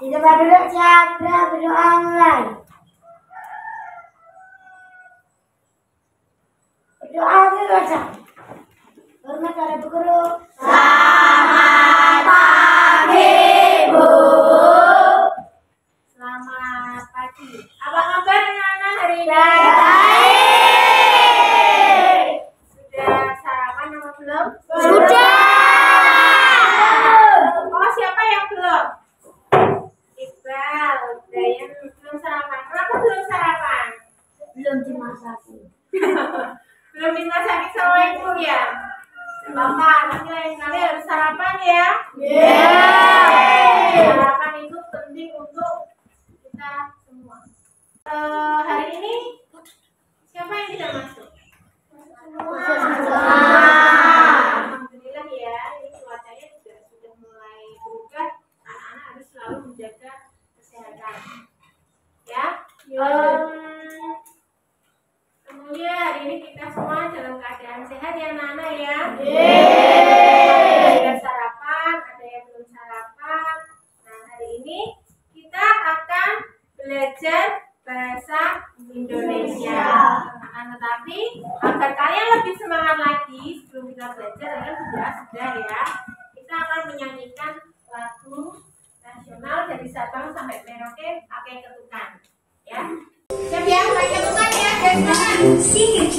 Di tempat duduk siapa berdoa mulai. Berdoa saja. Hormat pada Bu Guru. Selamat pagi, Bu. Selamat pagi. Apa kabar anak-anak hari ini? Baik. Sudah sarapan apa belum? Sudah. Oh, siapa yang belum? Iqbal, Dayan belum sarapan. Kenapa belum sarapan? Belum dimasaki. Belum dimasaki sama ibu ya? Bapak, nanti lain kali harus sarapan ya? Sarapan itu penting untuk kita semua. Hari ini siapa yang tidak masuk? Alhamdulillah ya, ini cuacanya juga sudah mulai berubah. Anak-anak harus selalu menjaga kesehatan. Ya. Semoga hari ini kita semua dalam keadaan sehat ya anak-anak ya. Ada sarapan, ada yang belum sarapan. Nah, hari ini kita akan belajar bahasa Indonesia. Akan tetapi agar kalian lebih semangat lagi sebelum kita belajar, kalian sudah ya. Kita akan menyanyikan lagu nasional dari Sabang sampai Merauke pakai ketukan. Ya. Siap ya, pakai ketukan ya, guys. Sing it.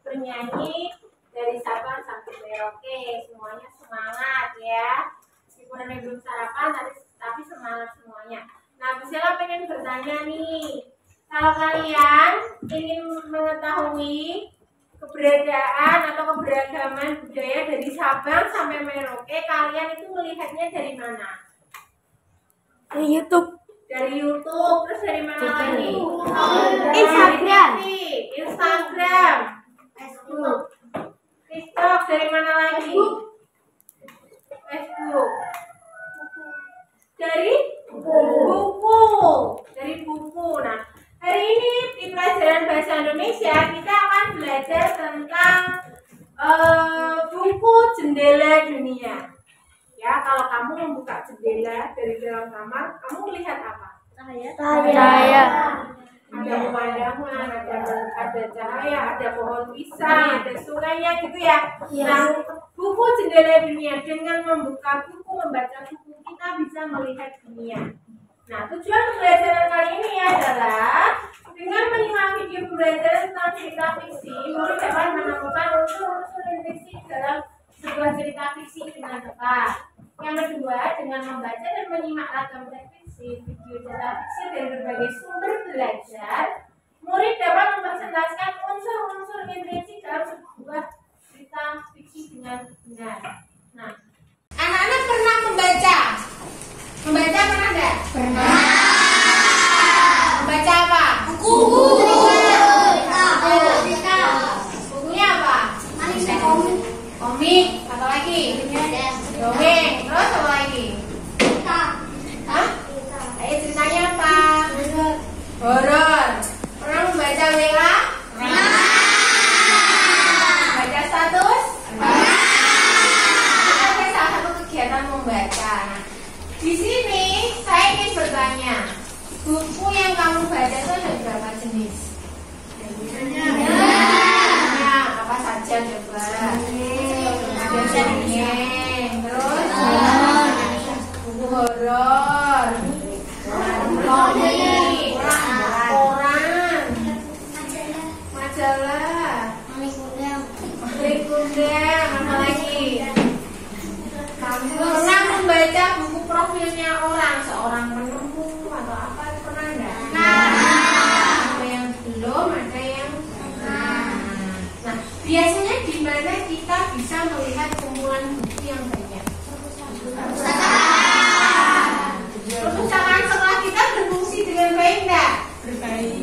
Bernyanyi dari Sabang sampai Merauke, semuanya semangat ya. Meskipun ada belum sarapan, tapi semangat semuanya. Nah, Bu Sela pengen bertanya nih, kalau kalian ingin mengetahui keberadaan atau keberagaman budaya dari Sabang sampai Merauke, kalian itu melihatnya dari mana? Dari YouTube. Dari YouTube, terus dari mana lagi? Instagram. Instagram. TikTok, dari mana lagi? Facebook. Dari buku. Dari buku. Nah, hari ini di pelajaran bahasa Indonesia kita akan belajar tentang buku Jendela Dunia. Ya, kalau kamu membuka jendela dari dalam kamar, kamu melihat apa? Cahaya. Ada pemandangan, ada cahaya, ada pohon pisang, ada sungainya gitu ya. Nah, buku Jendela Dunia, dengan membuka buku, membaca buku, kita bisa melihat dunia. Nah, tujuan pembelajaran kali ini adalah dengan menyimak video pembelajaran tentang cerita fiksi, murid dapat menemukan unsur-unsur fiksi dalam sebuah cerita fiksi dengan tepat. Yang kedua, dengan membaca dan menyimak ragam teks fiksi, video cerita fiksi dari berbagai sumber belajar, murid dapat mempresentasikan unsur-unsur intrinsik dalam sebuah cerita fiksi dengan benar. Nah, anak-anak pernah membaca? Membaca pernah nggak? Pernah. Membaca apa? Buku. Bukunya apa? Komik. Apa lagi? Dongeng. Terus apa lagi? Hah? Ayo ceritanya Buku yang kamu baca itu ada berapa jenis? Apa saja coba? Ada dongeng, terus buku horor, komik, koran, majalah, kundang, apa lagi? Kamu pernah membaca buku profilnya orang, seorang penemu atau apa, pernah enggak? Ada yang belum, ada yang nah, biasanya di mana kita bisa melihat kumpulan buku yang banyak? Perpustakaan sekolah kita berfungsi dengan baik enggak? Berbaik.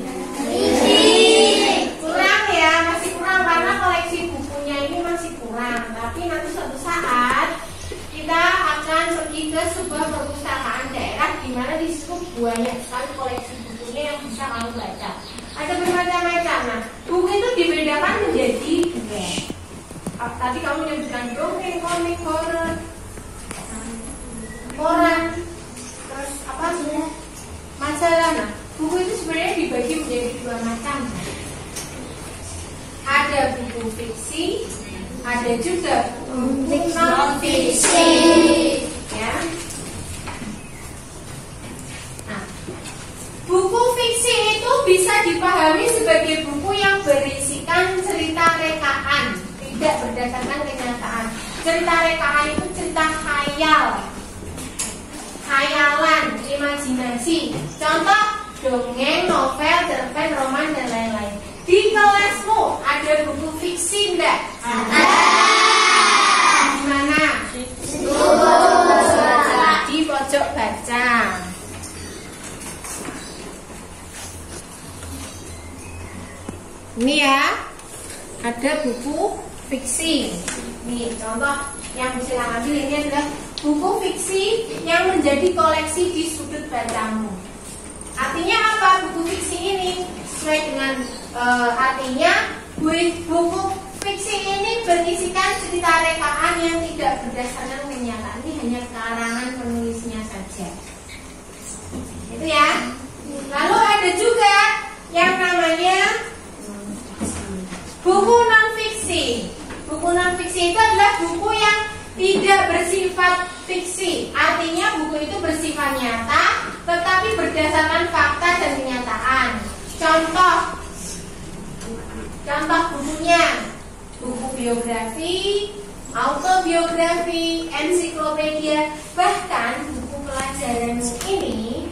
Kurang ya, masih kurang karena koleksi bukunya ini masih kurang. Tapi nanti suatu saat kita akan pergi ke sebuah perpustakaan daerah di mana di situ banyak sekali koleksi bukunya yang bisa kamu baca. Ada bermacam-macam. Nah, buku itu dibedakan menjadi dua. Tadi kamu menyebutkan dongeng, komik, horor, koran, terus apa sih? Majalah. Nah, buku itu sebenarnya dibagi menjadi dua macam. Ada buku fiksi, ada juga buku non fiksi. Ya. Nah, buku fiksi itu bisa dipahami sebagai buku yang berisikan cerita rekaan, tidak berdasarkan kenyataan. Cerita rekaan itu cerita khayal, khayalan, imajinasi. Contoh dongeng, novel, cerpen, roman dan lain-lain. Di kelasmu ada buku fiksi enggak? Ada. Di mana? Di pojok baca. Ini ya, ada buku fiksi. Nih contoh yang bisa ambil ini adalah buku fiksi yang menjadi koleksi di sudut bacamu. Artinya apa buku fiksi ini? Sesuai dengan artinya, buku fiksi ini berisikan cerita rekaan yang tidak berdasarkan kenyataan. Ini hanya karangan penulisnya saja. Itu ya. Lalu ada juga yang namanya buku non fiksi. Buku non fiksi itu adalah buku yang tidak bersifat fiksi. Artinya buku itu bersifat nyata, tetapi berdasarkan fakta dan kenyataan. Contoh bukunya, buku biografi, autobiografi, ensiklopedia, bahkan buku pelajaranmu ini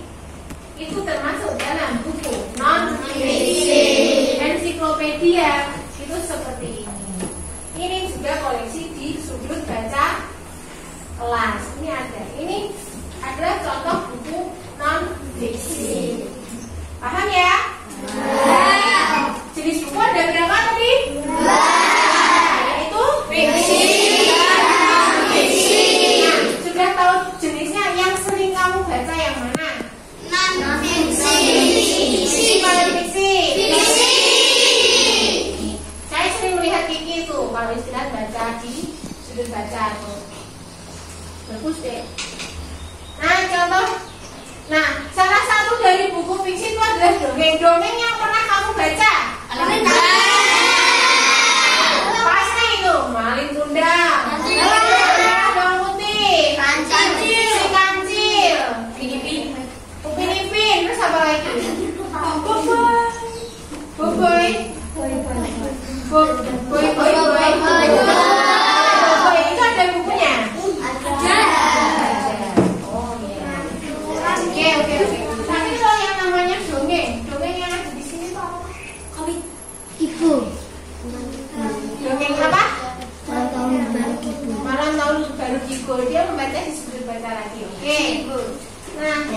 itu termasuk dalam buku non fiksi. Ensiklopedia itu seperti ini. Ini juga koleksi di sudut baca kelas. Ini ada. Ini adalah contoh buku non fiksi. Paham ya? Jenis buku ada berapa tadi? Yaitu fiksi dan non fiksi. Nah, sudah tahu jenisnya yang sering kamu baca yang mana? Non fiksi. Fiksi atau fiksi? Fiksi. Saya sering melihat Kiki itu kalau istilah baca di sudut baca tuh. Bagus deh. Nah, contoh. Nah, salah satu dari buku fiksi itu adalah dongeng-dongeng yang pernah kamu baca. Pasti itu Malin Kundang, Bawang Putih, Kancil. Si Kancil, Upin Ipin, terus apa lagi? Boboy. Itu ada bukunya? Oh iya. Oke. Tapi kalau yang namanya dongeng yang ada di sini tuh apa? Komik ibu. Dongeng apa? Malam tahun baru ibu. Malam tahun baru Kigo. Dia membaca di sudut baca lagi. Oke. Nah,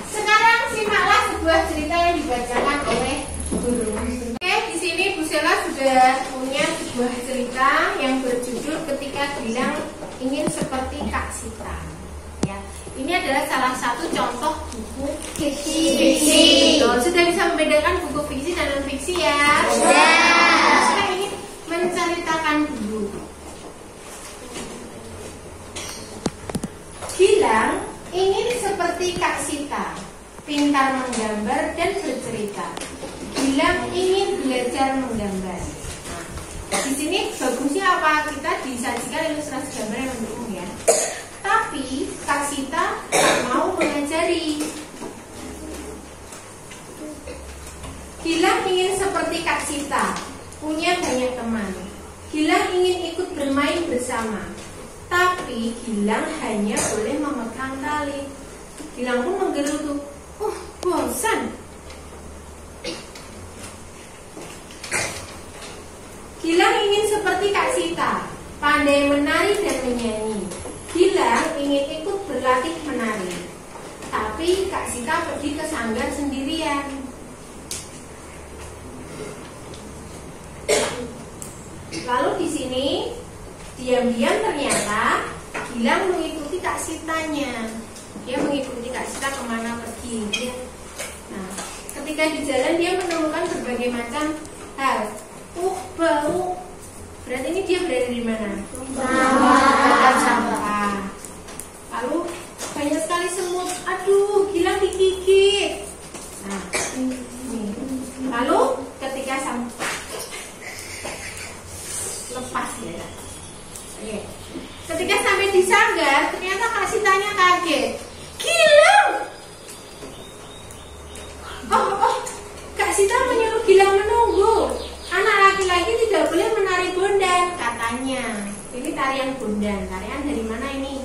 sekarang simaklah sebuah cerita yang dibacakan oleh guru. Oke, di sini Bu Sela sudah punya sebuah cerita yang berjudul Ketika Gilang Ingin Seperti Kak Sita. Ya, ini adalah salah satu contoh buku fiksi. Sudah bisa membedakan buku fiksi dan non fiksi ya? Sudah. Sekarang ingin menceritakan dulu. Gilang ingin seperti Kak Sita. pintar menggambar dan bercerita. Gilang ingin belajar menggambar. Nah, di sini bagusnya apa? Kita disajikan ilustrasi gambar yang mendukung ya. Tapi Kak Sita tak mau mengajari. Gilang ingin seperti Kak Sita, punya banyak teman. Gilang ingin ikut bermain bersama. Tapi Gilang hanya boleh memegang tali. Gilang pun menggerutu. Bosan. Gilang ingin seperti Kak Sita, pandai menari dan menyanyi. Gilang ingin ikut berlatih menari. Tapi Kak Sita pergi ke sanggar sendirian. Lalu di sini diam-diam ternyata Gilang mengikuti Kak Sitanya. Dia mengikuti Kak Sita kemana pergi. Nah, ketika di jalan dia menemukan berbagai macam hal. Bau. Berarti ini dia berada di mana? Sampah. Lalu banyak sekali semut. Aduh, Gilang digigit. Nah, ini. Lalu ketika lepas ya. Oke. Ketika sampai di sanggar, ternyata Kak Sitanya kaget. Gilang! Kak Sita menyuruh Gilang menunggu. Anak laki-laki tidak boleh menari bondan, katanya. Ini tarian bondan. Tarian dari mana ini?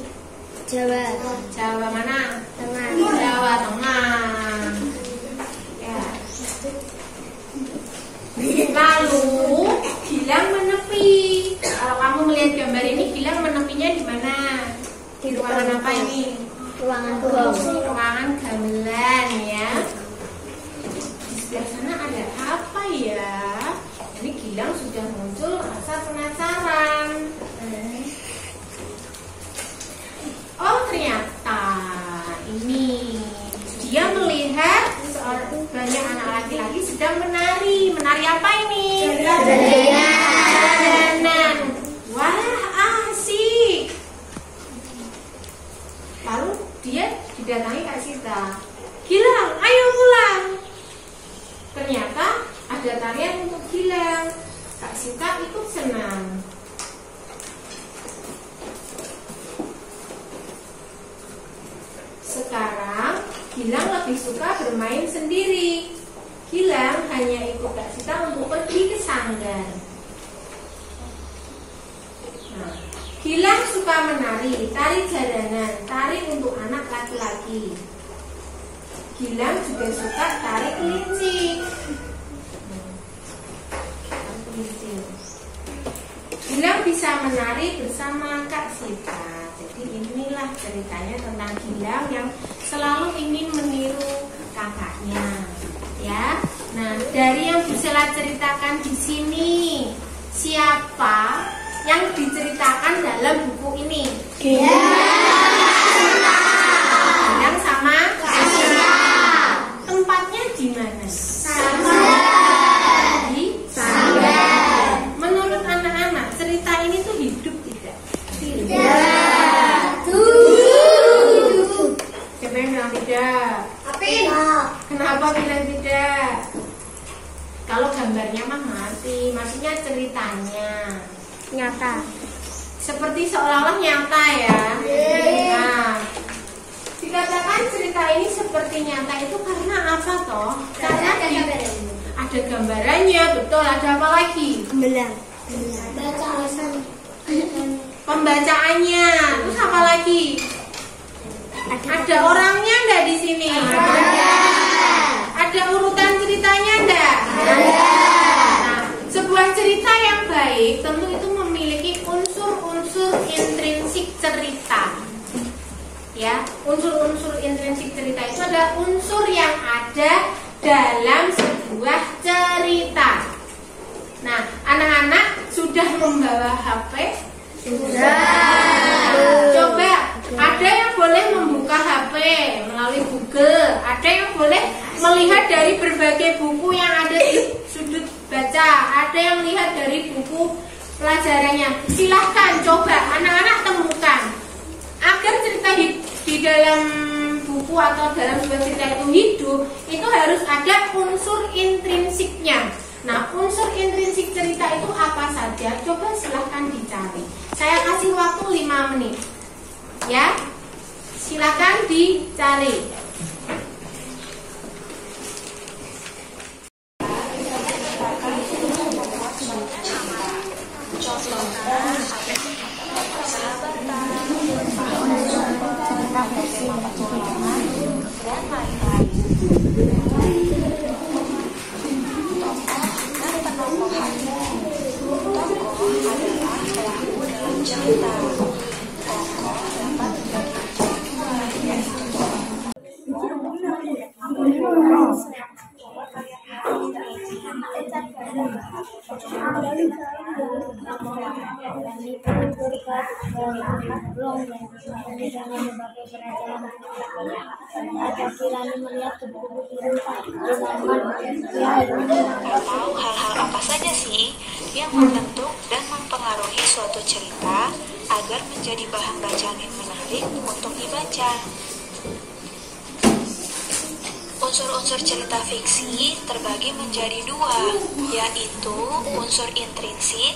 Jawa. Jawa mana? Tengah. Jawa Tengah. Ya. Lalu Gilang menepi. Kalau kamu melihat gambar ini, Gilang menepinya di mana? Di ruangan apa ini? Ruangan gong. Ruangan gamelan ya. Di sebelah sana ada apa ya? Ini Gilang sudah muncul rasa penasaran. Oh ternyata ini dia melihat banyak anak laki-laki sedang menari. Menari apa ini? Jalanan. Wah asik. Lalu dia didatangi Kak Sita. Gilang, ayo pulang. Ternyata ada tarian untuk Gilang. Kak Sita ikut senang. Sekarang Gilang lebih suka bermain sendiri. Gilang hanya ikut Kak Sita untuk pergi ke sanggar. Nah, Gilang suka menari, tari jalanan, tari untuk anak laki-laki. Gilang juga suka tari kelinci. Gilang bisa menari bersama Kak Sita. Jadi inilah ceritanya tentang Gilang yang selalu ingin meniru kakaknya, ya. Nah, dari yang Gisela ceritakan di sini, siapa yang diceritakan dalam buku ini? Gilang sama Kak Sita. Tempatnya di mana? Di sanggar. Menurut anak-anak, cerita ini tuh hidup tidak? Siapa yang bilang tidak? Kenapa bilang tidak? Kalau gambarnya mah mati, maksudnya ceritanya Nyata. seperti seolah-olah nyata ya. Nah, dikatakan cerita ini seperti nyata itu karena apa toh? Karena ada gambarannya, betul. Ada apa lagi? Belang. Pembacaannya. Terus apa lagi? Ada orangnya enggak di sini? Ada urutan ceritanya enggak? Nah, sebuah cerita yang baik tentu itu memiliki unsur-unsur intrinsik cerita. Ya, unsur-unsur intrinsik cerita itu adalah unsur yang ada dalam sebuah cerita. Nah, anak-anak sudah membawa HP? Sudah. Coba, ada yang boleh membuka HP melalui Google, ada yang boleh melihat dari berbagai buku yang ada di sudut baca, ada yang lihat dari buku pelajarannya. Silahkan coba anak-anak temukan agar cerita di dalam buku buku atau dalam sebuah cerita itu hidup, itu harus ada unsur intrinsiknya. Nah, unsur intrinsik cerita itu apa saja? Coba silahkan dicari. Saya kasih waktu 5 menit. Ya, silahkan dicari. Atau hal-hal apa saja sih yang membentuk dan mempengaruhi suatu cerita agar menjadi bahan bacaan yang menarik untuk dibaca. Unsur-unsur cerita fiksi terbagi menjadi 2, yaitu unsur intrinsik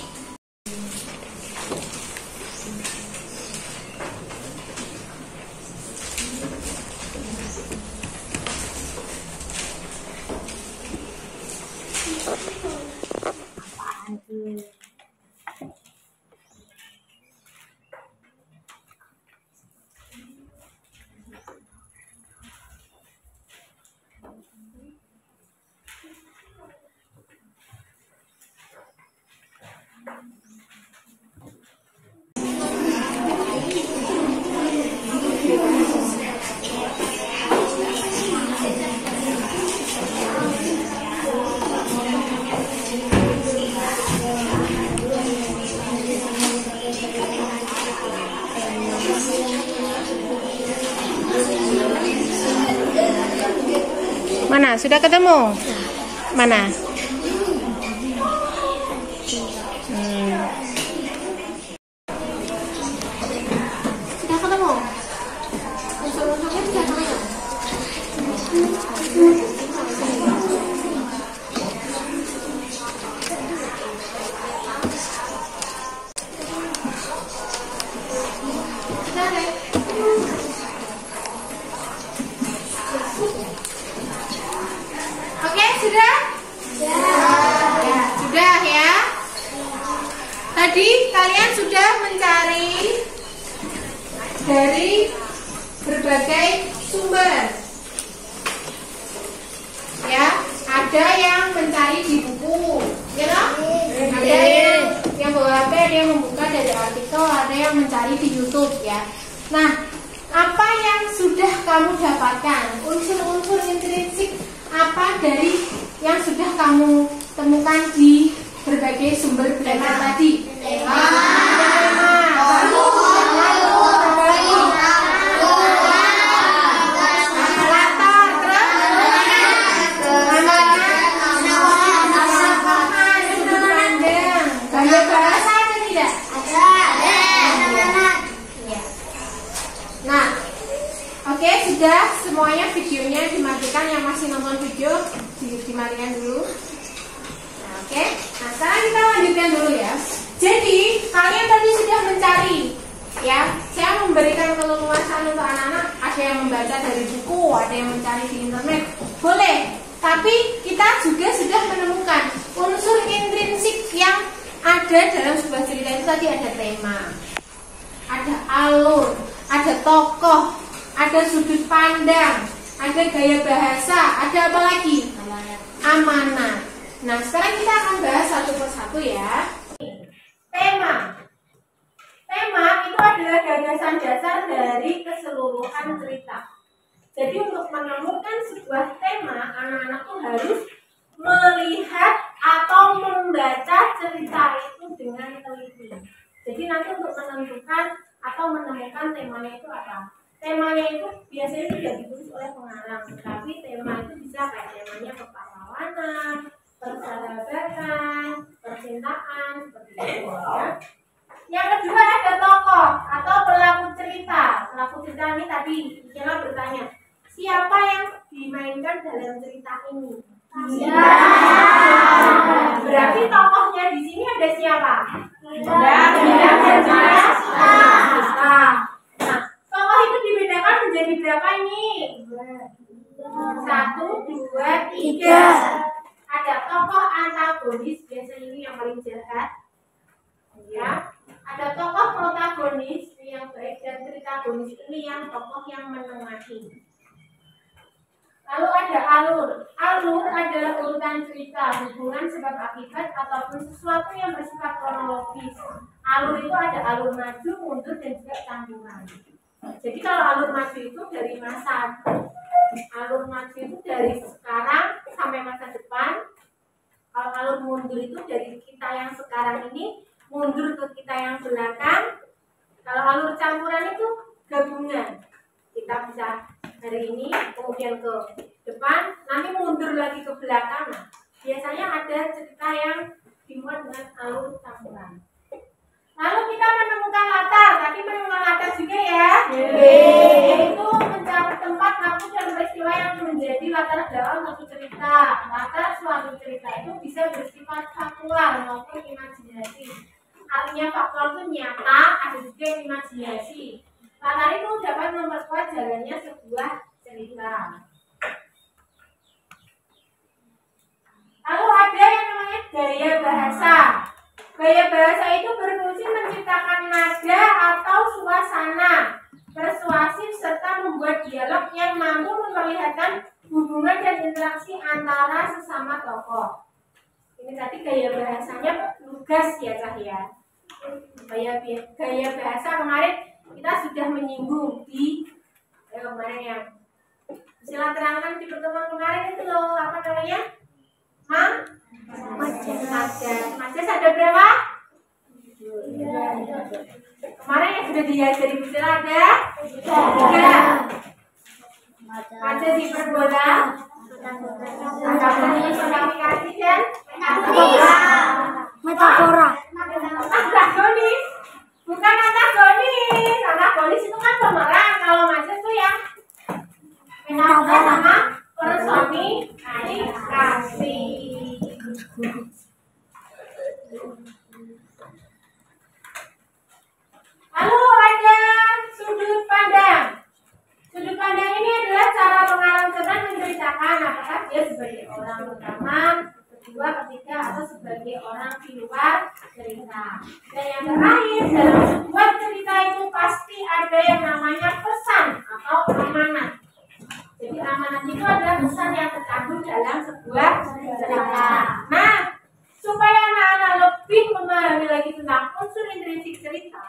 Mana? Sudah ketemu? Mana? Sudah ketemu? Unsur-unsurnya sudah ketemu? Sudah, Rek? Oke, sudah? Ya, sudah ya. Tadi kalian sudah mencari dari berbagai sumber. Ya, ada yang mencari di buku, ya kan? Ada yang bawa HP, ada yang membuka dari artikel, ada yang mencari di YouTube ya. Nah, apa yang sudah kamu dapatkan? Unsur-unsur intrinsik apa dari yang sudah kamu temukan di berbagai sumber belajar tadi? Nah, oke, sudah semuanya videonya dimatikan. Yang masih nonton video dimatikan dulu. Nah, oke. Nah, sekarang kita lanjutkan dulu ya. Jadi kalian tadi sudah mencari, ya. Saya memberikan keleluasan untuk anak-anak. Ada yang membaca dari buku, ada yang mencari di internet. Boleh. Tapi kita juga sudah menemukan unsur intrinsik yang ada dalam sebuah cerita itu. Tadi ada tema, ada alur, ada tokoh, ada sudut pandang, ada gaya bahasa, ada apa lagi? Amanat. Nah, sekarang kita akan bahas satu persatu ya. Tema. Tema itu adalah gagasan dasar dari keseluruhan cerita. Jadi untuk menemukan sebuah tema, anak-anak tuh harus melihat atau membaca cerita itu dengan teliti. Jadi nanti untuk menentukan atau menemukan temanya itu apa? Temanya itu biasanya tidak ditulis oleh pengarang, tapi tema itu bisa kayak temanya kepahlawanan, persahabatan, percintaan, seperti itu ya. Yang kedua ada tokoh atau pelaku cerita. Pelaku cerita ini tadi Michelle bertanya, siapa yang dimainkan dalam cerita ini? Berarti tokohnya di sini ada siapa? Nah, tokoh itu dibedakan menjadi berapa ini? 1, 2, 3. Ada tokoh antagonis, biasanya ini yang paling jahat. Ya, ada tokoh protagonis yang baik dan tritagonis ini yang tokoh yang menengahi. Lalu ada alur. Alur adalah urutan cerita, hubungan sebab akibat ataupun sesuatu yang bersifat kronologis. Alur itu ada alur maju, mundur, dan juga campuran. Jadi kalau alur maju itu dari masa, alur maju itu dari sekarang sampai masa depan. Kalau alur mundur itu dari kita yang sekarang ini mundur ke kita yang belakang. Kalau alur campuran itu gabungan. Kita bisa dari ini kemudian ke depan, nanti mundur lagi ke belakang. Nah, biasanya ada cerita yang dimuat dengan alur campuran. Lalu kita menemukan latar. Tadi menemukan latar juga ya. Yaitu mencari tempat, waktu, dan peristiwa yang menjadi latar belakang suatu cerita. Latar suatu cerita itu bisa bersifat faktual maupun imajinasi. Artinya faktual itu nyata, ada juga yang imajinasi. Latar itu dapat memperkuat jalannya sebuah cerita. Lalu ada yang namanya gaya bahasa. Gaya bahasa itu berfungsi menciptakan nada atau suasana persuasif serta membuat dialog yang mampu memperlihatkan hubungan dan interaksi antara sesama tokoh. Ini tadi gaya bahasanya lugas ya Cah ya. Gaya bahasa kemarin kita sudah menyinggung di kemarin yang sila terangkan di pertemuan kemarin itu loh, apa namanya? Majas ada berapa? Kemarin yang sudah diajari Bu Sila ada 3. Majas hiperbola, komunikasi dan Metafora. antagonis. Bukan antagonis. Antagonis itu kan pemeran. Kalau majas itu yang metafora sama personifikasi. Lalu ada sudut pandang. Sudut pandang ini adalah cara pengarang cerpen menceritakan apakah dia sebagai orang pertama, kedua, ketiga, atau sebagai orang di luar cerita. Dan yang terakhir, dalam sebuah cerita itu pasti ada yang namanya pesan atau amanat. Jadi amanat itu adalah pesan yang terkandung dalam sebuah cerita. Nah, supaya anak-anak lebih memahami lagi tentang unsur intrinsik cerita,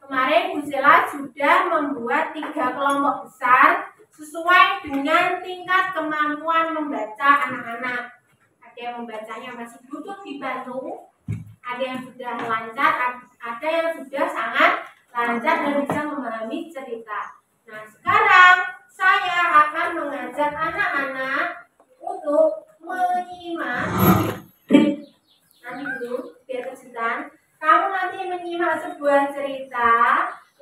kemarin Bu Sela sudah membuat 3 kelompok besar sesuai dengan tingkat kemampuan membaca anak-anak. Ada yang membacanya masih butuh dibantu, ada yang sudah lancar, ada yang sudah sangat lancar dan bisa memahami cerita. Nah, sekarang saya akan mengajak anak-anak untuk menyimak. Nanti dulu, biar kejutan. Kamu nanti menyimak sebuah cerita,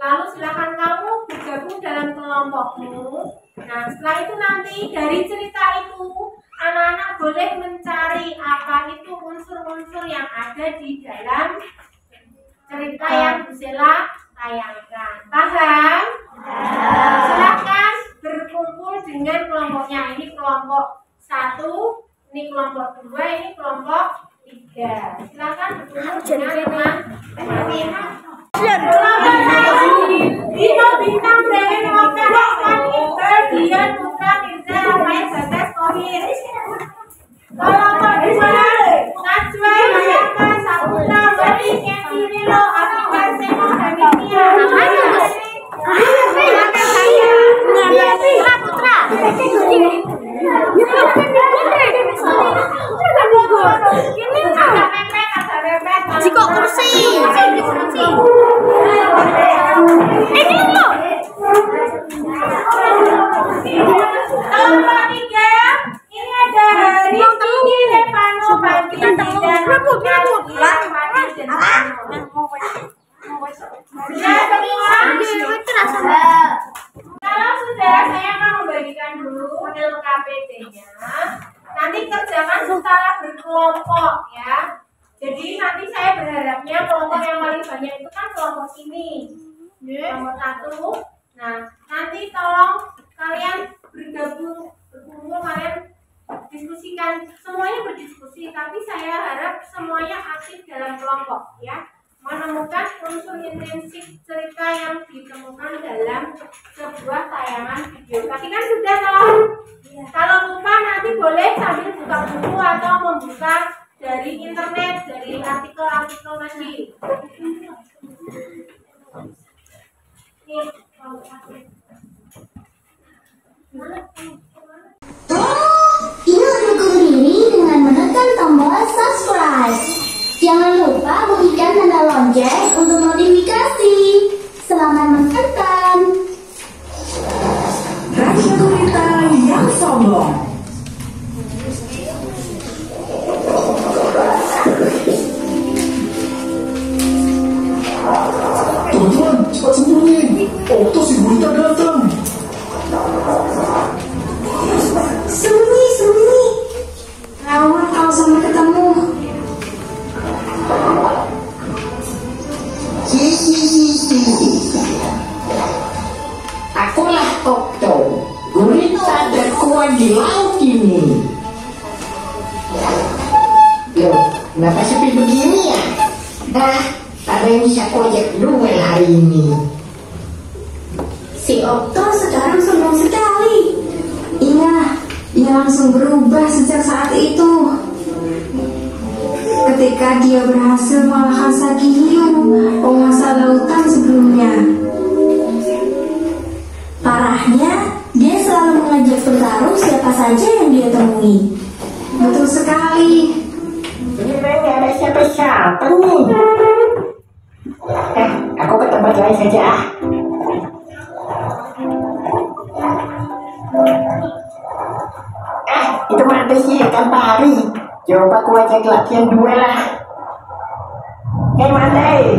lalu silakan kamu bergabung dalam kelompokmu. Nah, setelah itu nanti dari cerita itu, anak-anak boleh mencari apa itu unsur-unsur yang ada di dalam cerita yang Bu Sela tayangkan. Paham? Silakan berkumpul dengan kelompoknya. Ini kelompok 1, ini kelompok 2, ini kelompok 3. Silakan berkumpul dengan teman-teman. Kelompok 1, Dino Bintang Dewi Mokhtar Iqbal Dian Putra Mirza Rafael Bagas Kohir. Kelompok 2, Najwa Yayaka Saputra Wali Kenty Rilo Abdul Seno Damitia. Jiko kursi. Kelompok 3, ini ada Rizky Levano Bagi dan sudah semua. Kalau sudah, saya KPT-nya, nanti kerjakan secara berkelompok ya. Jadi nanti saya berharapnya kelompok yang paling banyak itu kan kelompok ini, nomor 1. Nah, nanti tolong kalian berkumpul, kalian diskusikan, semuanya berdiskusi, tapi saya harap semuanya aktif dalam kelompok ya, menemukan unsur intrinsik cerita yang ditemukan dalam sebuah tayangan video. Tadi kan sudah toh? Kalau lupa nanti boleh sambil buka buku atau membuka dari internet, dari artikel-artikel tadi. Nih, Ikuti guru ini dengan menekan tombol subscribe. Jangan lupa bunyikan tanda lonceng untuk notifikasi. Selamat menonton. Raja Gurita yang sombong. Teman-teman, cepat sembunyi. Okto si Gurita datang. Sembunyi. Lawan kalau sampai ketemu. Akulah Okto, gurita terkuat di laut ini. Loh, kenapa sepi begini ya? Nah, ada yang bisa aku ajak duel hari ini. Si Okto sekarang sombong sekali. Iya, ia langsung berubah sejak saat itu. Ketika dia berhasil mengalahkan Sagihiu, penguasa lautan sebelumnya. Parahnya, dia selalu mengajak bertarung siapa saja yang dia temui. Betul sekali. Ini memang gak ada siapa-siapa nih. Aku ke tempat lain saja ah. Itu mana sih ikan pari? Coba aku ajak latihan duel lah. Hei Mandai,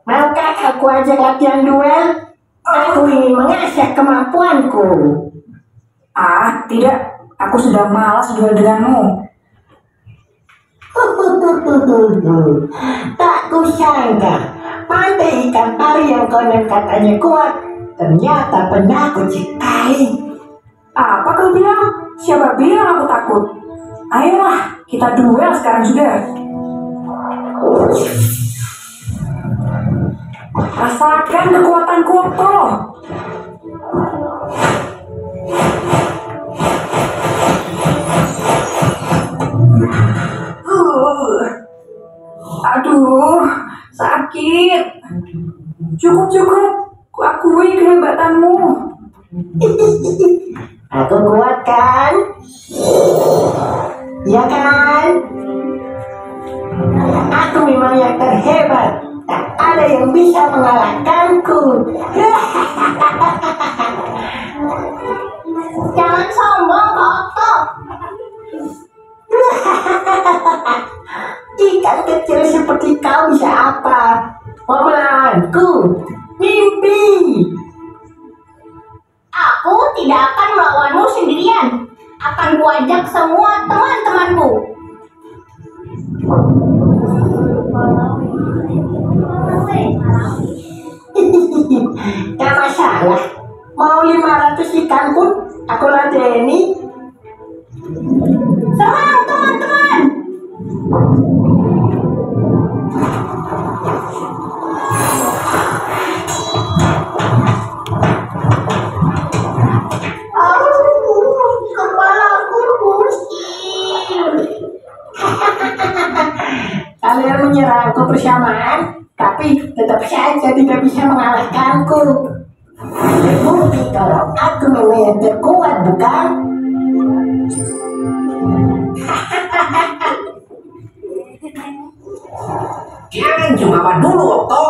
maukah aku ajak latihan duel? Aku ingin mengasah kemampuanku. Ah, tidak. Aku sudah malas duel denganmu. Tak kusangka, pandai ikan pari yang konon katanya kuat, ternyata pernah aku cikai. Apa kau bilang? Siapa bilang aku takut? Ayolah, kita duel sekarang sudah. Rasakan kekuatanku, Okto. Aduh, sakit. Cukup. Kuakui kehebatanmu. Aku kuat kan? Ya kan? Aku memang yang terhebat. Tak ada yang bisa mengalahkanku. Jangan sombong, Kak Okto. Ikan kecil seperti kau bisa apa? Mau melawanku? Mimpi. Aku tidak akan melawanmu sendirian. Akan kuajak semua teman-temanku. Tak masalah. Mau 500 ikan pun aku ladeni. Serang teman-teman. Kepalaku pusing. Kalian menyerangku bersamaan, tapi tetap saja tidak bisa mengalahkanku. Terbukti kalau aku memang yang terkuat, bukan? Jangan jumawa dulu, Okto.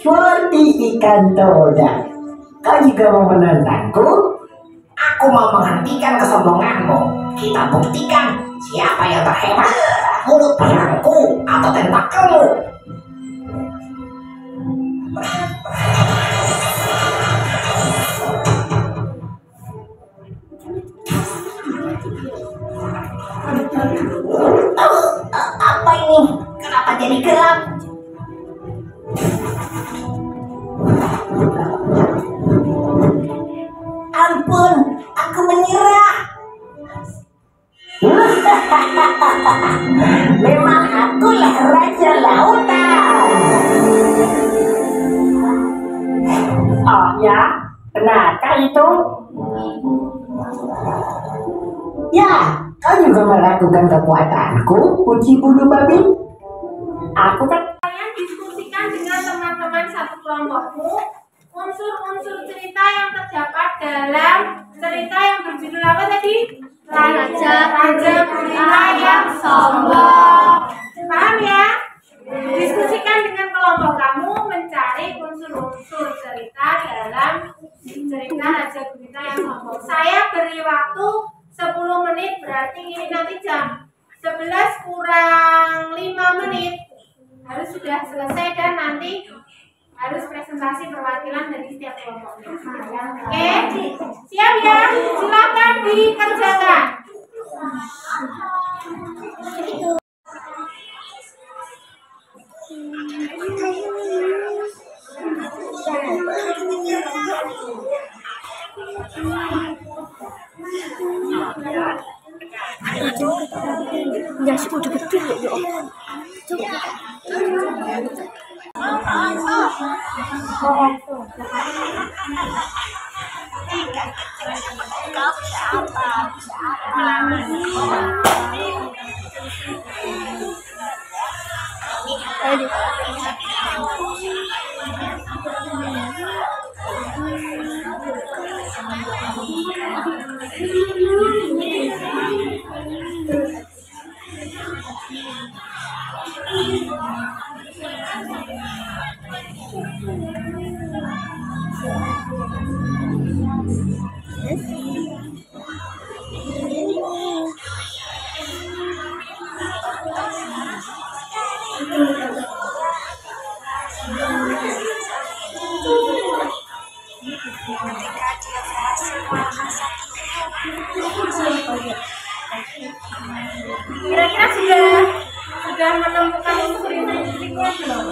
Seperti ikan toda. Kau juga mau menantangku? Aku mau menghentikan kesombonganmu. Kita buktikan siapa yang terhebat. Mulut pedangku atau tentakelmu. ya? Benarkah itu? Ya, kau juga melakukan kekuatanku, uji bulu babi. Aku kan Kalian diskusikan dengan teman-teman satu kelompokmu unsur-unsur cerita yang terdapat dalam cerita yang berjudul apa tadi? Raja Gurita yang Sombong. Paham ya? Diskusikan dengan kelompok kamu mencari unsur-unsur cerita dalam cerita Raja Gurita yang Sombong. Saya beri waktu 10 menit, berarti ini nanti jam 11 kurang 5 menit harus sudah selesai dan nanti harus presentasi perwakilan dari setiap kelompoknya. Oke, siap ya? Silakan dikerjakan. Kira-kira sudah menemukan unsur intinya belum?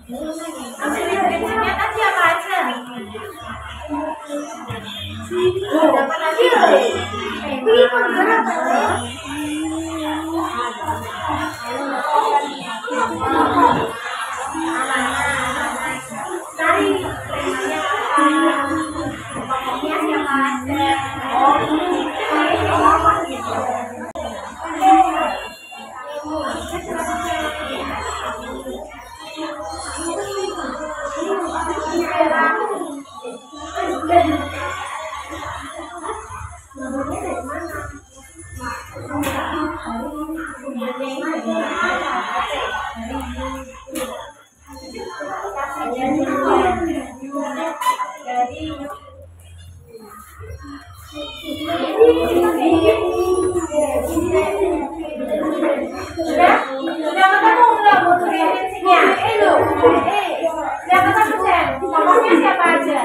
Unsur intinya tadi apa aja? Apa lagi? Sudah ketemu belum unsur intinya? Siapa dosen? Tokohnya siapa aja?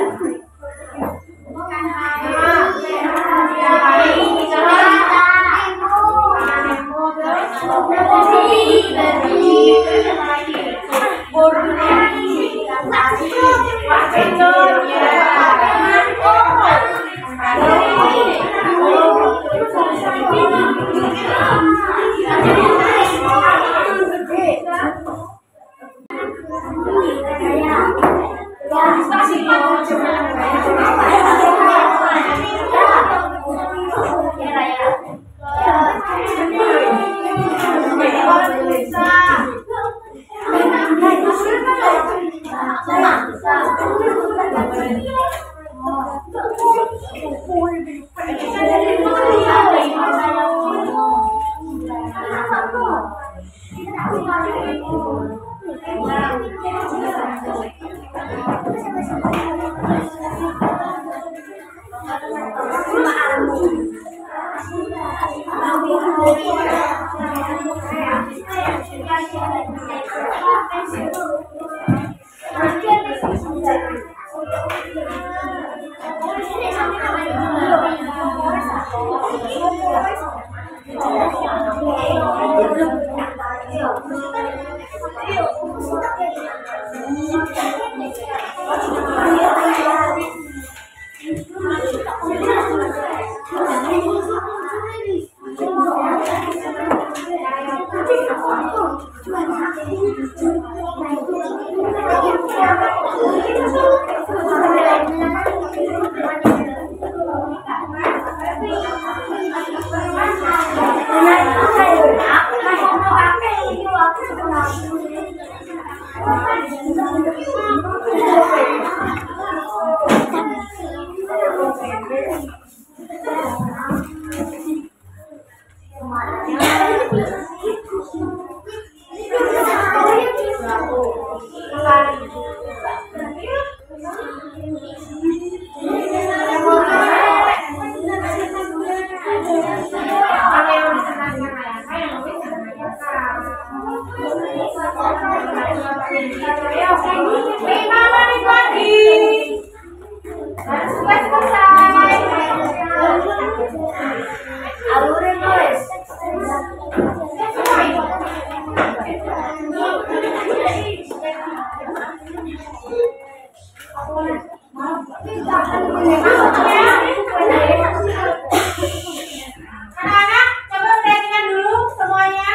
Anak-anak, coba perhatikan dulu semuanya.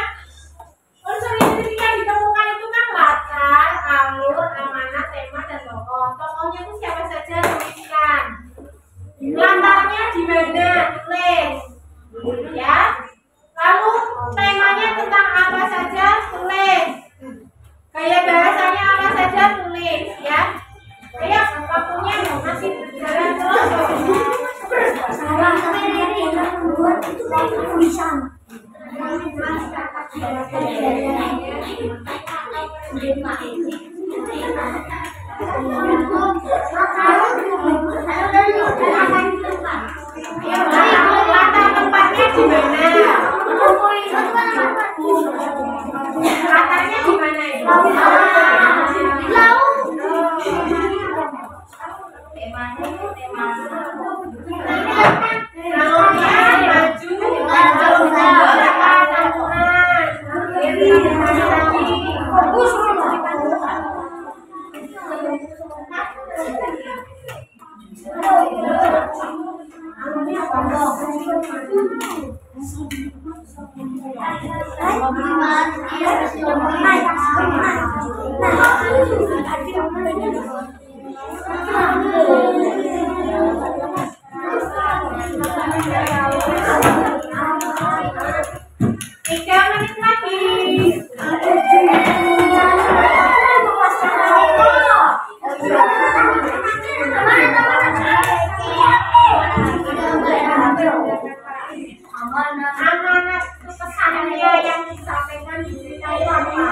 Unsur inti yang ditemukan itu kan latar, alur, amanat, tema, dan tokoh. Tokohnya itu siapa saja? Tuliskan. Latarnya di mana? Tulis. Ya. Lalu temanya tentang apa saja? Tulis. Gaya bahasanya apa saja? Tulis. Ya. Ayo, waktunya masih berjalan terus. Latar tempatnya di mana? Latarnya di mana itu? Amanat pesannya yang disampaikan diceritain apa?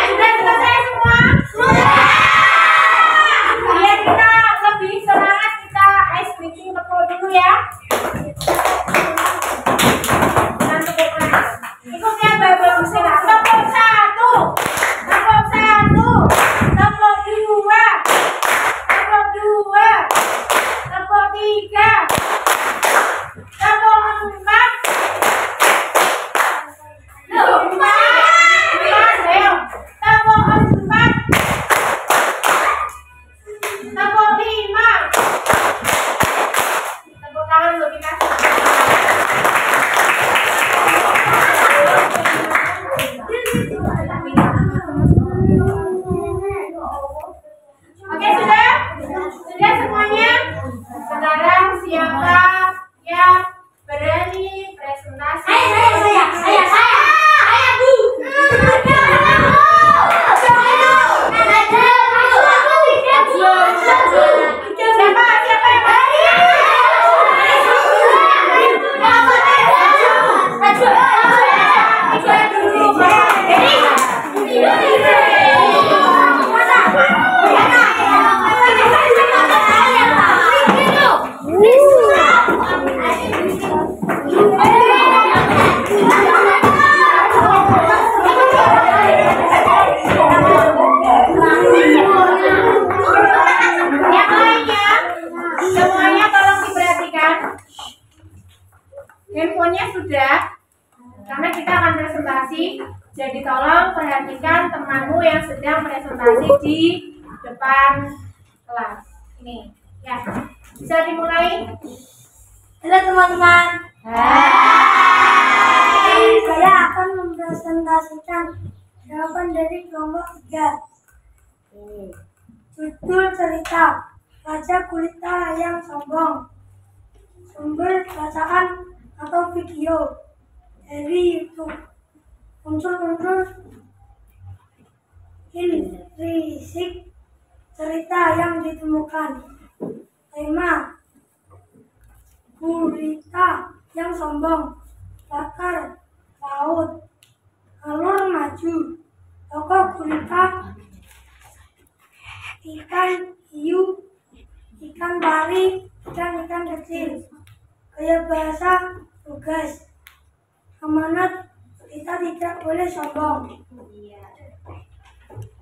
Sudah selesai semua? Sudah. sudah? Karena kita akan presentasi, jadi tolong perhatikan temanmu yang sedang presentasi di depan kelas. Ini, ya. Bisa dimulai? Halo teman-teman. Hai. Saya akan mempresentasikan jawaban dari kelompok 3. Judul cerita Raja Gurita yang Sombong. Sumber bacaan atau video dari YouTube. Unsur-unsur intrinsik cerita yang ditemukan. Tema Gurita yang sombong. Latar laut. Alur maju. Tokoh gurita. Ikan hiu. Ikan pari. Ikan-ikan kecil. Gaya bahasa tugas. Amanat kita tidak boleh sombong.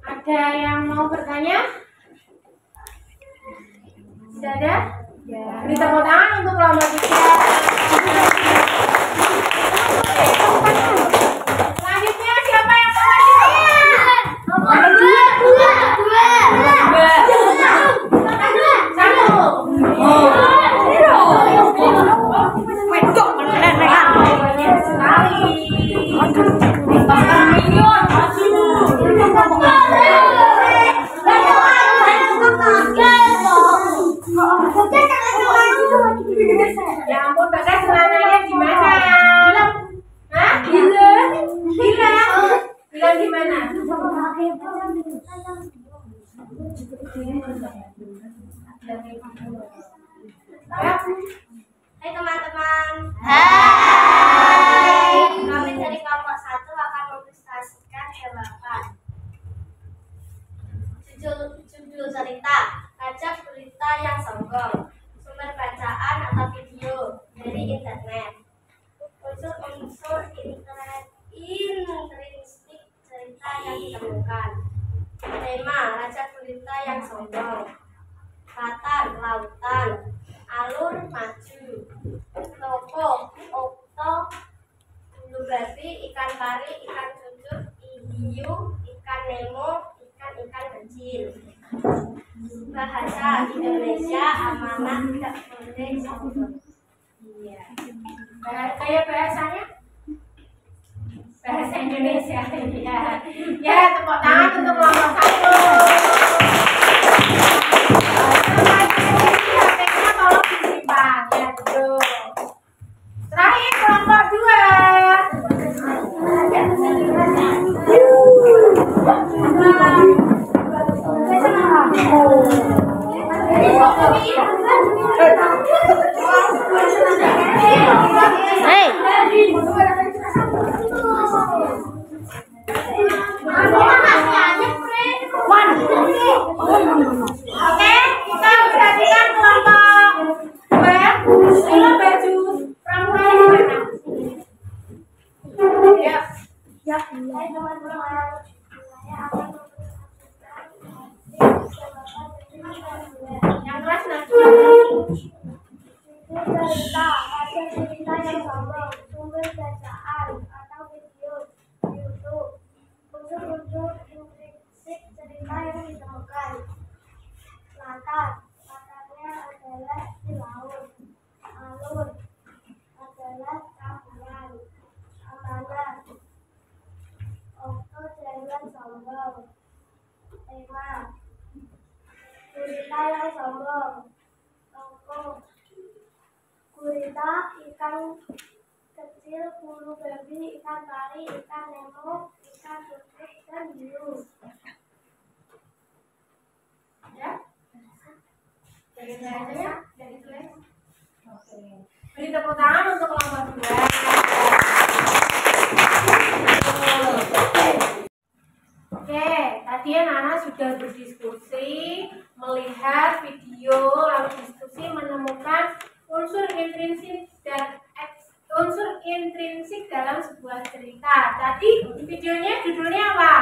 Ada yang mau bertanya? Tidak ada? Beri tepuk tangan untuk kelompok 3. Selanjutnya siapa yang mau Ya ampun, Bagas celananya gimana? Hah? Bilang gimana? Hai teman-teman. Hai. Kami dari kelompok 1 akan mempresentasikan jawaban. Judul cerita Raja Gurita yang Sombong. Sumber bacaan atau video dari internet. Unsur-unsur intrinsik cerita yang ditemukan. Tema Raja Gurita yang Sombong. Latar lautan. Alur maju. Tokoh okto. Bulu babi, ikan pari, ikan cucur, hiu, ikan nemo, ikan-ikan kecil. Bahasa Indonesia amanah tidak boleh sombong. Iya. Kayak bahasanya? Bahasa Indonesia. Iya. Ya, tepuk tangan untuk kelompok 1. HP-nya tolong disimpan. Ya, betul. Terakhir kelompok 2. Oke, kita perhatikan kelompok 2. Ini baju pramuka di mana? Ya. Ya, hai teman-teman. Saya akan Yang kelas nanti. cerita Raja Gurita yang Sombong. Sumber bacaan atau video YouTube. Unsur-unsur intrinsik cerita yang ditemukan. Latarnya adalah di laut. Alur adalah kafiran. Amanat. Okto jalan sombong. Tema Gurita yang sombong. Tokoh gurita, ikan kecil, bulu babi, ikan pari, ikan nemo, ikan cucuk, dan hiu. Ya. Dari bahasanya? Dari tulis? Oke. Beri tepuk tangan untuk kelompok 2. Oke, tadi anak-anak sudah berdiskusi, melihat video, lalu diskusi menemukan unsur intrinsik dalam sebuah cerita. Tadi videonya judulnya apa?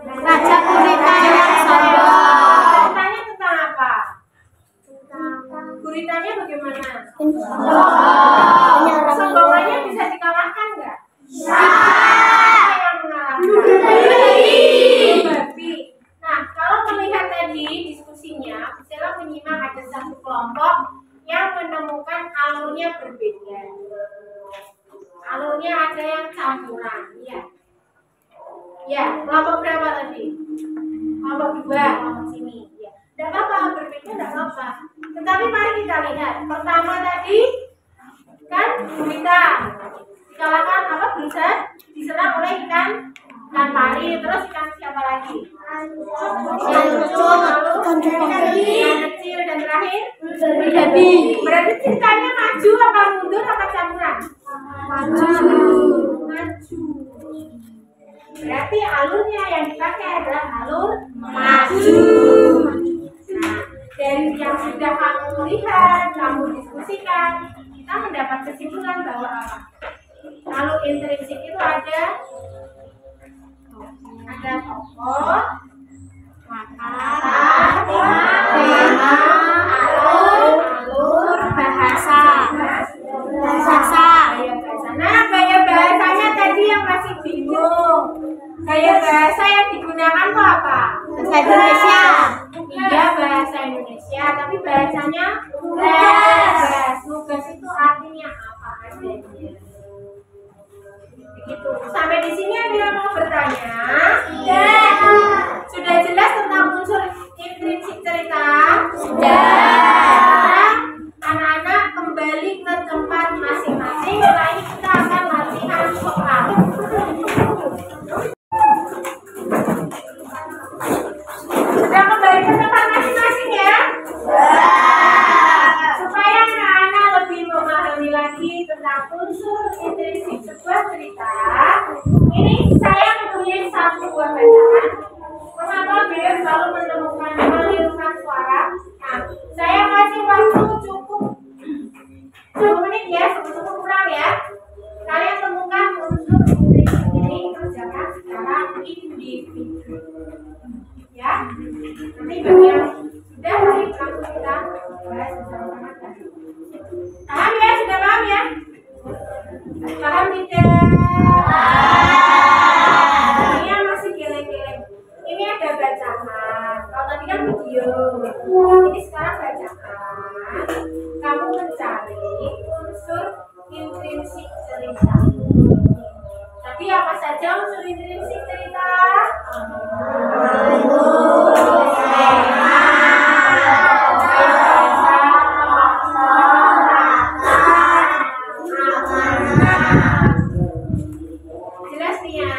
Raja Gurita yang Sombong. Ceritanya tentang apa? Guritanya bagaimana? Menyerang kesombongannya bisa dikalahkan nggak? Siapa yang mengalahkan? Babi. Nah, kalau melihat tadi diskusinya, Priscilla menyimak ada satu kelompok yang menemukan alurnya berbeda. Alurnya ada yang campuran, ya. Ya, kelompok berapa tadi? Kelompok 2, kelompok sini. Ya, tidak apa-apa, berbeda tidak apa-apa. Tetapi mari kita lihat. Pertama tadi kan gurita dikalahkan apa? Berusaha diserang oleh ikan pari. Terus ikan siapa lagi? Ikan lucu, lalu ikan kecil dan terakhir babi. Berarti ceritanya maju apa mundur apa campuran? Maju. Berarti alurnya yang dipakai adalah alur maju. Nah, dari yang sudah kamu lihat, kamu diskusikan, kita mendapat kesimpulan bahwa apa? Kalau intrinsik itu ada tokoh, alur, bahasa. Nah, gaya bahasanya tadi yang masih bingung. Gaya bahasa yang digunakan itu apa? Bahasa Indonesia. Iya, bahasa Indonesia, tapi bahasanya tugas. Tugas itu artinya apa adanya. Begitu. Sampai di sini ada yang mau bertanya? Sudah. Sudah jelas tentang unsur intrinsik cerita? Sudah. Anak-anak kembali ke tempat masing-masing. Setelah ini kita akan latihan soal. Sudah kembali ke tempat masing-masing ya? Supaya anak-anak lebih memahami lagi tentang unsur intrinsik sebuah cerita. Ini saya mempunyai satu buah bacaan. Mengapa beliau selalu menemukan menirukan suara? Nah, saya kasih waktu cukup 10 menit ya, cukup kurang ya. Kalian temukan unsur intrinsik ini kerjakan secara individu. Ya, nanti bagi yang sudah langsung kita bahas bersama-sama. Paham ya? Sudah paham ya? Paham tidak? Ini yang masih geleng-geleng. Ini ada bacaan. Kalau tadi kan video. Ini sekarang bacaan. Kamu mencari unsur intrinsik cerita. Tadi apa saja unsur intrinsik cerita? Jelas nih ya.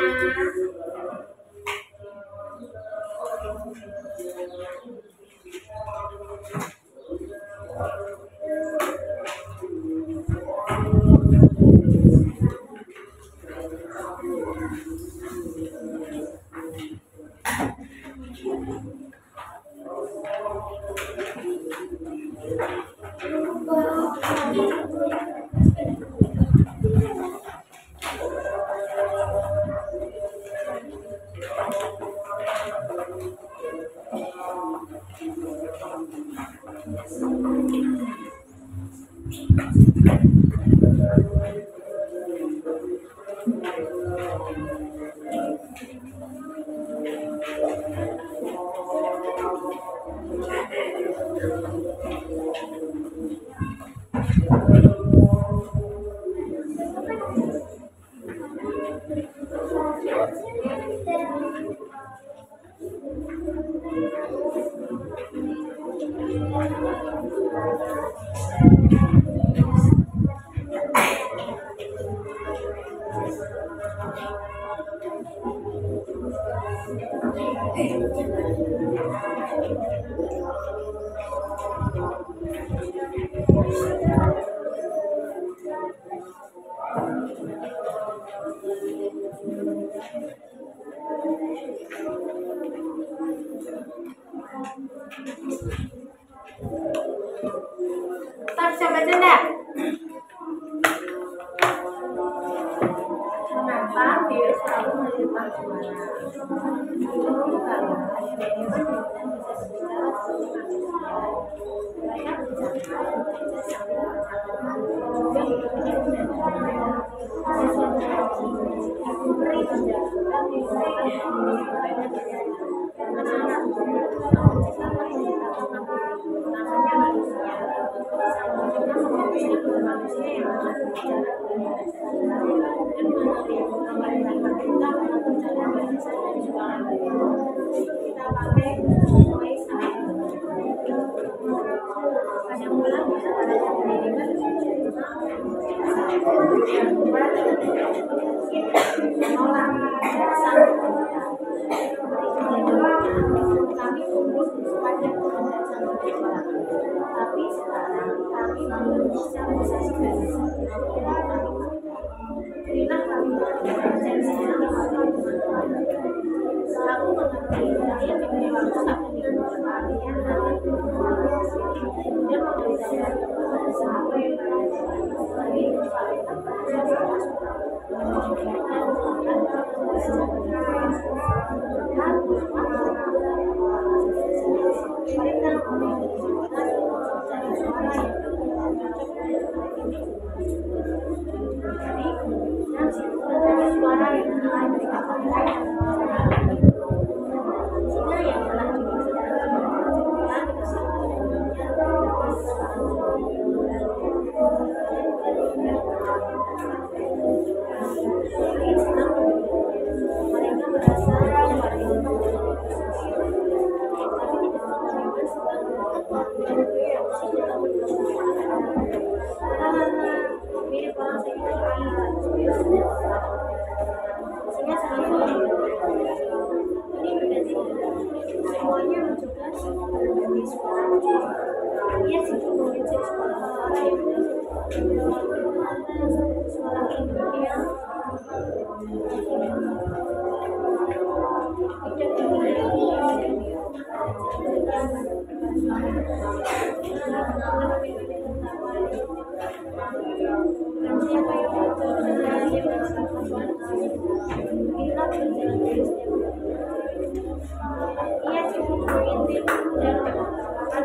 Bisa baca enggak? Kenapa dia selalu melihat suara? Karena Kami tumbuh pada kecerdasan intelektual, tapi sekarang kami belum bisa mensosialisasikan. Berilah kami presensinya selalu mengerti kalian diberi waktu akan dibuat kalian akan kemudian memberitakan kepada siapa yang lagi semuanya mencoba menjadi suara ia sedang menjadi suara yang suara Indonesia siapa yang ia cukup mengintip dan mengatakan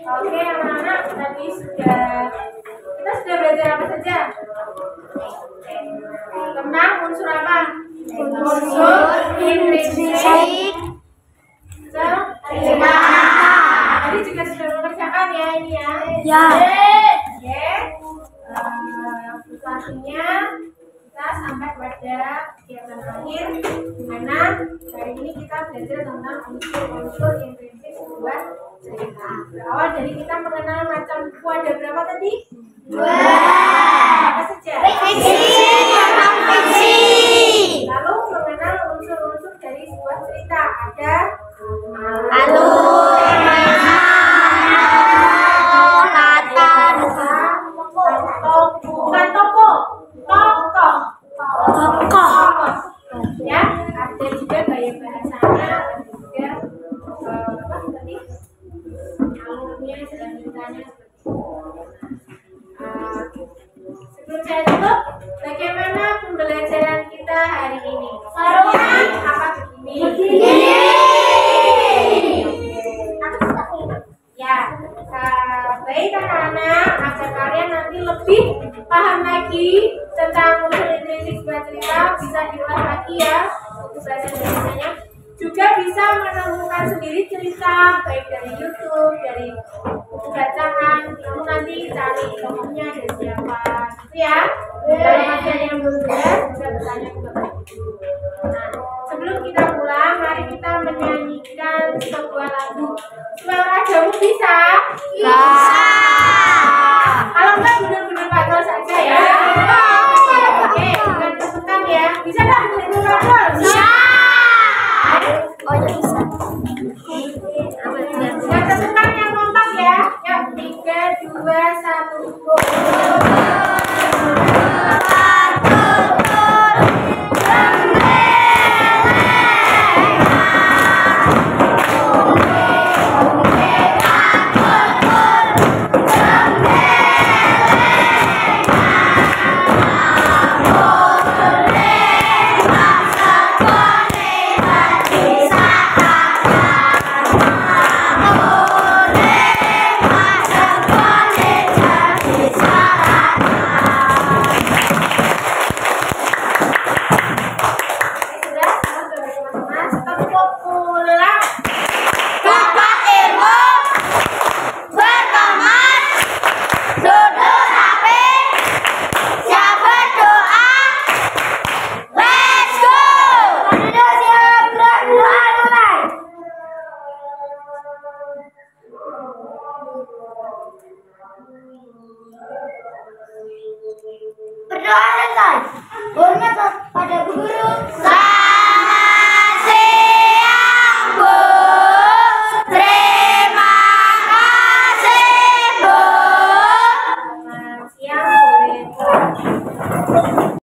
Oke, anak-anak, tadi kita sudah belajar apa saja? Tentang unsur apa? Unsur intrinsik cerita. Tadi juga sudah mengerjakan ya ini ya. Ya. Oke. Selanjutnya kita sampai pada kegiatan akhir, di mana hari ini kita belajar tentang unsur-unsur intrinsik sebuah cerita. Berawal dari kita mengenal macam buku, ada berapa tadi? 2. Apa saja? Fiksi. Lalu mengenal unsur-unsur dari sebuah cerita, ada Alur, latar, bukan tokoh, tokoh. Ya, ada juga gaya bahasanya, ada juga apa tadi? Alurnya, jalan ceritanya seperti itu. Sebelum saya tutup, bagaimana pembelajaran kita hari ini? Seru. Apa begini? Ya, baik anak-anak, agar kalian nanti lebih paham lagi tentang unsur intrinsik sebuah cerita, bisa diulang lagi ya untuk bahasa Indonesianya. Juga bisa menemukan sendiri cerita baik dari YouTube, dari buku bacaan. Kamu nanti cari tokohnya dari siapa, gitu ya. Kalau masih ada yang belum jelas, bisa bertanya ke Bapak Ibu. Nah, sebelum kita pulang, mari kita menyanyikan sebuah lagu. Suara jamu bisa? Bisa. Kalau enggak, bener-bener patrol saja ya. Oke, dengan tekan ya. Bisa nggak bener-bener patrol? Bisa. Oh ya bisa. Dengan tekan yang kompak ya. Yuk, 3, 2, 1, go.